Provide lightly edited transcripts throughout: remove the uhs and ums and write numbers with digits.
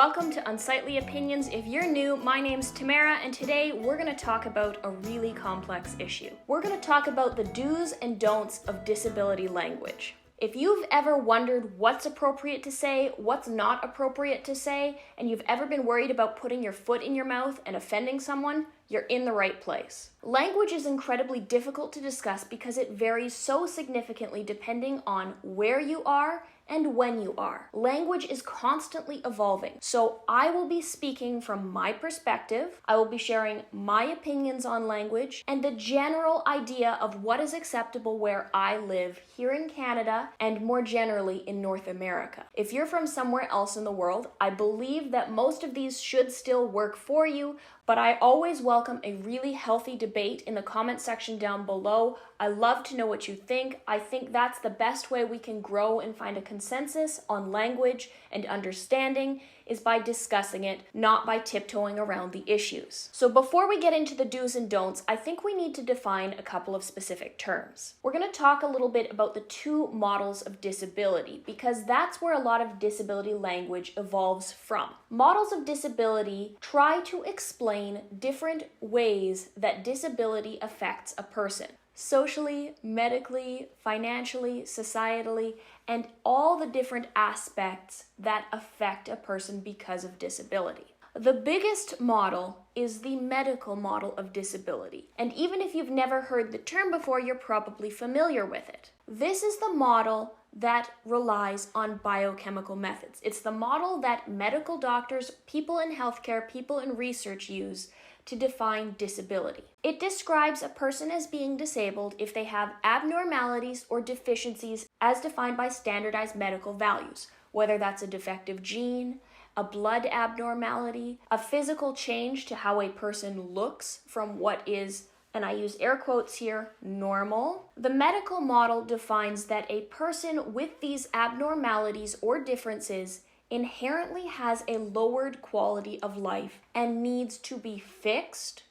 welcome to Unsightly Opinions. If you're new, my name's Tamara, and today we're going to talk about a really complex issue. We're going to talk about the do's and don'ts of disability language. If you've ever wondered what's appropriate to say, what's not appropriate to say, and you've ever been worried about putting your foot in your mouth and offending someone, you're in the right place. Language is incredibly difficult to discuss because it varies so significantly depending on where you are and when you are. Language is constantly evolving, so I will be speaking from my perspective. I will be sharing my opinions on language and the general idea of what is acceptable where I live here in Canada and more generally in North America. If you're from somewhere else in the world, I believe that most of these should still work for you, but I always welcome a really healthy debate in the comment section down below. I love to know what you think. I think that's the best way we can grow and find a consensus on language and understanding is by discussing it, not by tiptoeing around the issues. So before we get into the do's and don'ts, I think we need to define a couple of specific terms. We're going to talk a little bit about the two models of disability because that's where a lot of disability language evolves from. Models of disability try to explain different ways that disability affects a person. Socially, medically, financially, societally, and all the different aspects that affect a person because of disability. The biggest model is the medical model of disability, and even if you've never heard the term before, you're probably familiar with it. This is the model that relies on biochemical methods. It's the model that medical doctors, people in healthcare, people in research use to define disability. It describes a person as being disabled if they have abnormalities or deficiencies as defined by standardized medical values, whether that's a defective gene, a blood abnormality, a physical change to how a person looks from what is, and I use air quotes here, normal. The medical model defines that a person with these abnormalities or differences inherently has a lowered quality of life and needs to be fixed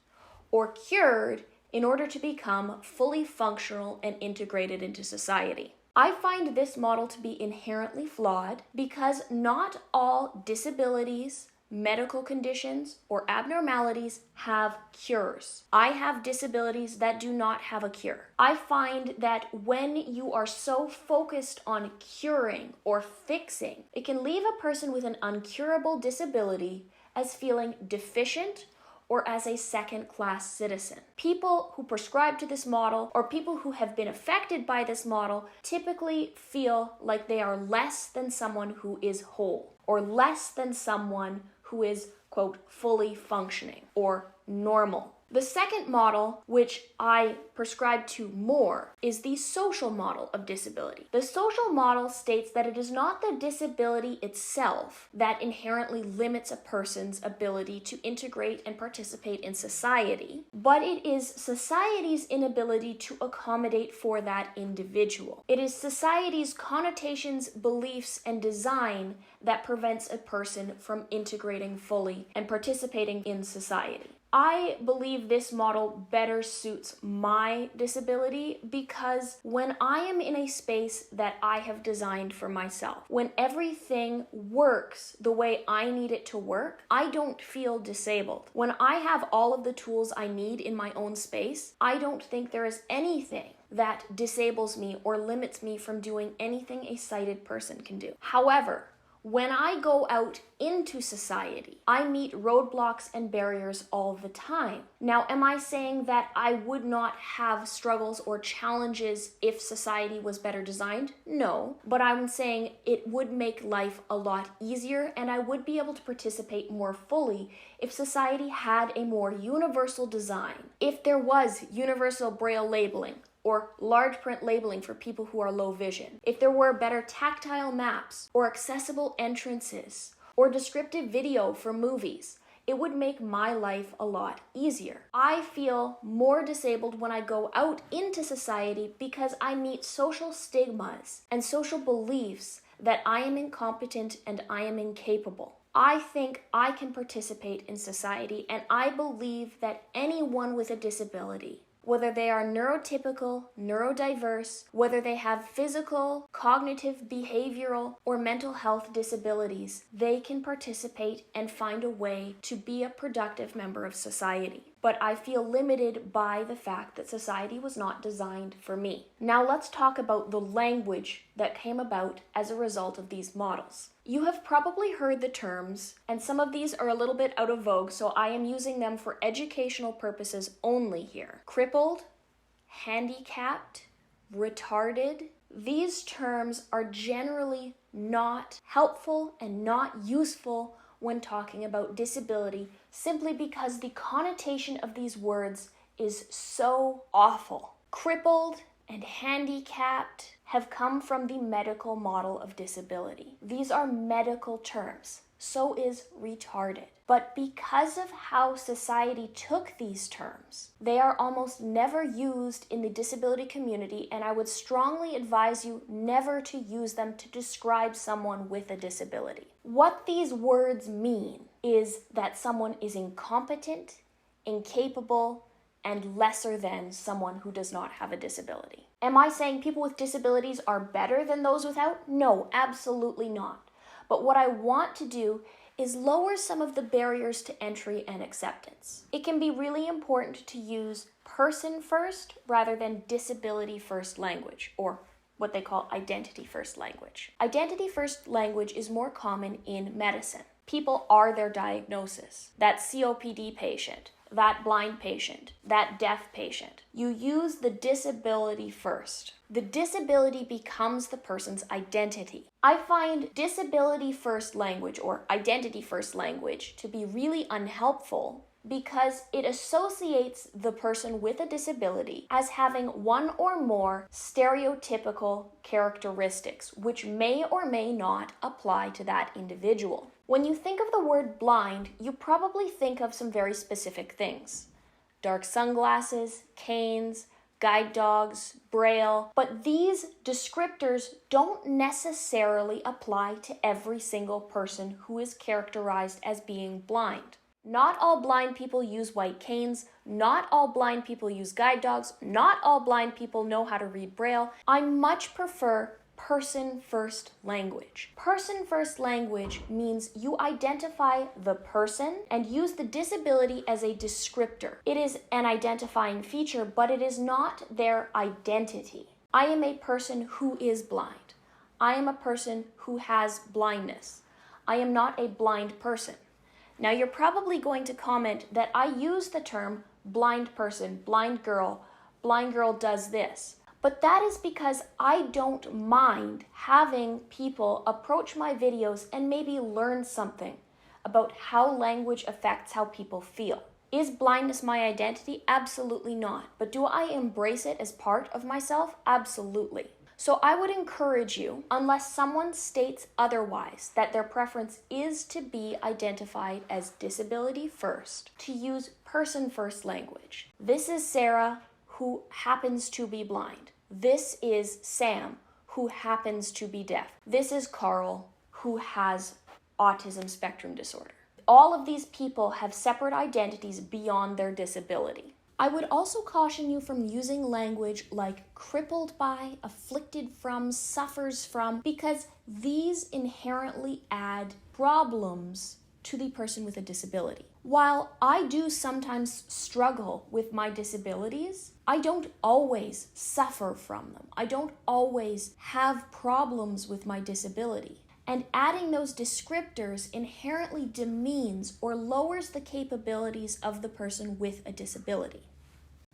or cured in order to become fully functional and integrated into society. I find this model to be inherently flawed because not all disabilities, medical conditions, or abnormalities have cures. I have disabilities that do not have a cure. I find that when you are so focused on curing or fixing, it can leave a person with an uncurable disability as feeling deficient or as a second-class citizen. People who prescribe to this model or people who have been affected by this model typically feel like they are less than someone who is whole or less than someone who is, quote, fully functioning or normal. The second model, which I prescribe to more, is the social model of disability. The social model states that it is not the disability itself that inherently limits a person's ability to integrate and participate in society, but it is society's inability to accommodate for that individual. It is society's connotations, beliefs, and design that prevents a person from integrating fully and participating in society. I believe this model better suits my disability because when I am in a space that I have designed for myself, when everything works the way I need it to work, I don't feel disabled. When I have all of the tools I need in my own space, I don't think there is anything that disables me or limits me from doing anything a sighted person can do. However, when I go out into society, I meet roadblocks and barriers all the time. Now, am I saying that I would not have struggles or challenges if society was better designed? No, but I'm saying it would make life a lot easier and I would be able to participate more fully if society had a more universal design. If there was universal braille labeling, or large print labeling for people who are low vision, if there were better tactile maps or accessible entrances or descriptive video for movies, it would make my life a lot easier. I feel more disabled when I go out into society because I meet social stigmas and social beliefs that I am incompetent and I am incapable. I think I can participate in society, and I believe that anyone with a disability whether they are neurotypical, neurodiverse, whether they have physical, cognitive, behavioral, or mental health disabilities, they can participate and find a way to be a productive member of society. But I feel limited by the fact that society was not designed for me. Now let's talk about the language that came about as a result of these models. You have probably heard the terms, and some of these are a little bit out of vogue, so I am using them for educational purposes only here. Crippled, handicapped, retarded. These terms are generally not helpful and not useful when talking about disability, simply because the connotation of these words is so awful. Crippled and handicapped have come from the medical model of disability. These are medical terms. So is retarded. But because of how society took these terms, they are almost never used in the disability community, and I would strongly advise you never to use them to describe someone with a disability. What these words mean is that someone is incompetent, incapable, and lesser than someone who does not have a disability. Am I saying people with disabilities are better than those without? No, absolutely not. But what I want to do is lower some of the barriers to entry and acceptance. It can be really important to use person first rather than disability first language, or what they call identity first language. Identity first language is more common in medicine. People are their diagnosis. That COPD patient, that blind patient, that deaf patient. You use the disability first. The disability becomes the person's identity. I find disability first language or identity first language to be really unhelpful because it associates the person with a disability as having one or more stereotypical characteristics, which may or may not apply to that individual. When you think of the word blind, you probably think of some very specific things. Dark sunglasses, canes, guide dogs, braille, but these descriptors don't necessarily apply to every single person who is characterized as being blind. Not all blind people use white canes, not all blind people use guide dogs, not all blind people know how to read braille. I much prefer person first language. Person first language means you identify the person and use the disability as a descriptor. It is an identifying feature, but it is not their identity. I am a person who is blind. I am a person who has blindness. I am not a blind person. Now you're probably going to comment that I use the term blind person, blind girl does this. But that is because I don't mind having people approach my videos and maybe learn something about how language affects how people feel. Is blindness my identity? Absolutely not. But do I embrace it as part of myself? Absolutely. So I would encourage you, unless someone states otherwise, that their preference is to be identified as disability first, to use person first language. This is Sarah, who happens to be blind. This is Sam, who happens to be deaf. This is Carl, who has autism spectrum disorder. All of these people have separate identities beyond their disability. I would also caution you from using language like crippled by, afflicted from, suffers from, because these inherently add problems to the person with a disability. While I do sometimes struggle with my disabilities, I don't always suffer from them. I don't always have problems with my disability. And adding those descriptors inherently demeans or lowers the capabilities of the person with a disability.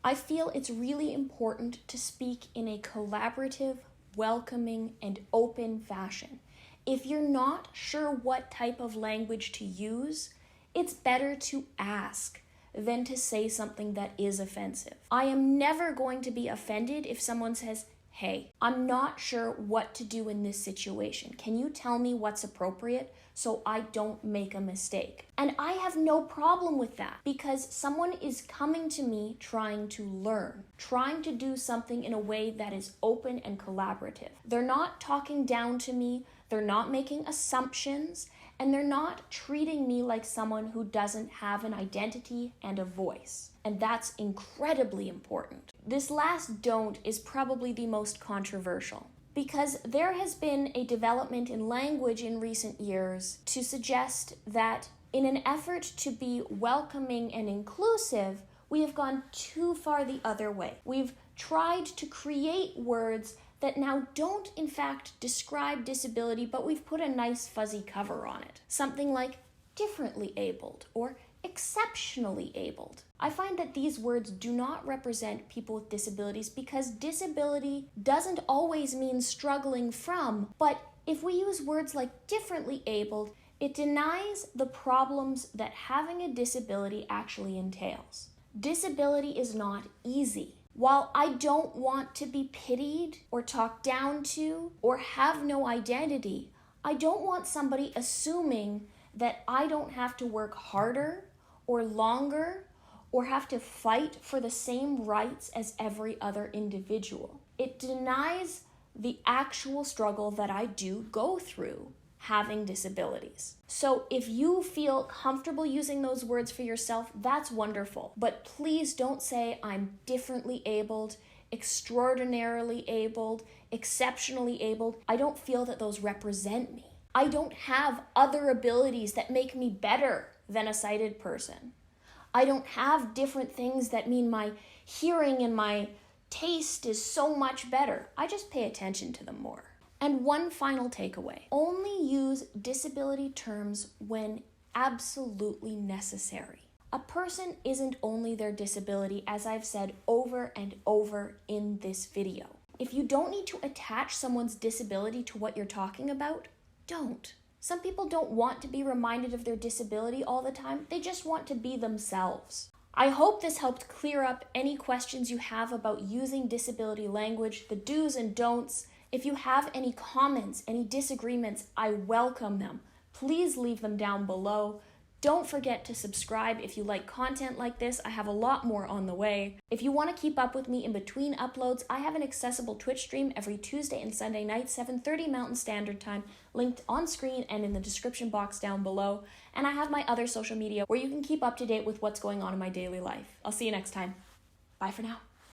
I feel it's really important to speak in a collaborative, welcoming, and open fashion. If you're not sure what type of language to use, it's better to ask than to say something that is offensive. I am never going to be offended if someone says, "Hey, I'm not sure what to do in this situation. Can you tell me what's appropriate so I don't make a mistake?" And I have no problem with that because someone is coming to me trying to learn, trying to do something in a way that is open and collaborative. They're not talking down to me. They're not making assumptions. and they're not treating me like someone who doesn't have an identity and a voice. And that's incredibly important. This last don't is probably the most controversial, because there has been a development in language in recent years to suggest that in an effort to be welcoming and inclusive, we have gone too far the other way. We've tried to create words that now don't in fact describe disability, but we've put a nice fuzzy cover on it. Something like differently abled or exceptionally abled. I find that these words do not represent people with disabilities because disability doesn't always mean struggling from, but if we use words like differently abled, it denies the problems that having a disability actually entails. Disability is not easy. While I don't want to be pitied or talked down to or have no identity, I don't want somebody assuming that I don't have to work harder or longer or have to fight for the same rights as every other individual. It denies the actual struggle that I do go through having disabilities. So if you feel comfortable using those words for yourself, that's wonderful. But please don't say I'm differently abled, extraordinarily abled, exceptionally abled. I don't feel that those represent me. I don't have other abilities that make me better than a sighted person. I don't have different things that mean my hearing and my taste is so much better. I just pay attention to them more. And one final takeaway: only use disability terms when absolutely necessary. A person isn't only their disability, as I've said over and over in this video. If you don't need to attach someone's disability to what you're talking about, don't. Some people don't want to be reminded of their disability all the time. They just want to be themselves. I hope this helped clear up any questions you have about using disability language, the do's and don'ts. If you have any comments, any disagreements, I welcome them. Please leave them down below. Don't forget to subscribe if you like content like this. I have a lot more on the way. If you want to keep up with me in between uploads, I have an accessible Twitch stream every Tuesday and Sunday night, 7:30 Mountain Standard Time, linked on screen and in the description box down below. And I have my other social media where you can keep up to date with what's going on in my daily life. I'll see you next time. Bye for now.